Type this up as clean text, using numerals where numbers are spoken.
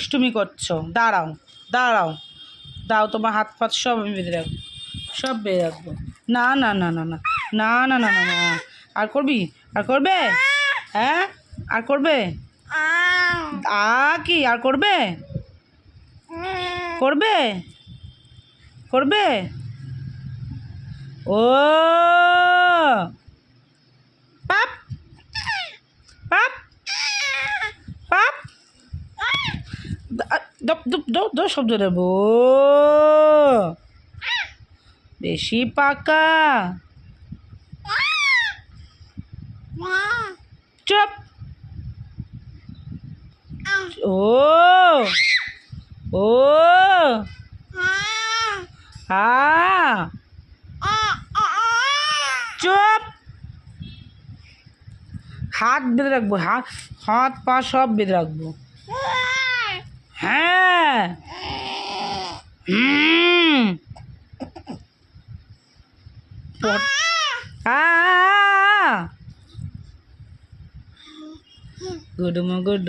দুষ্টুমি করছো, দাঁড়াও দাঁড়াও, দাও তোমার হাত পাত সব আমি বেঁধে রাখবো, সব বেঁধে রাখবো। না না না না না না না না না না, আর করবি, আর করবে, হ্যাঁ আর করবে, কি আর করবে, করবে, করবে, ও পাপ পাপ পাপ, দপ দপ দো দো শব্দ দেব, বেশি পাকা, চুপ, ও ও চুপ, হাত বেঁধে রাখবো, হাত হাত পা সব বেঁধে রাখবো, হ্যাঁ হুম গুড গুড।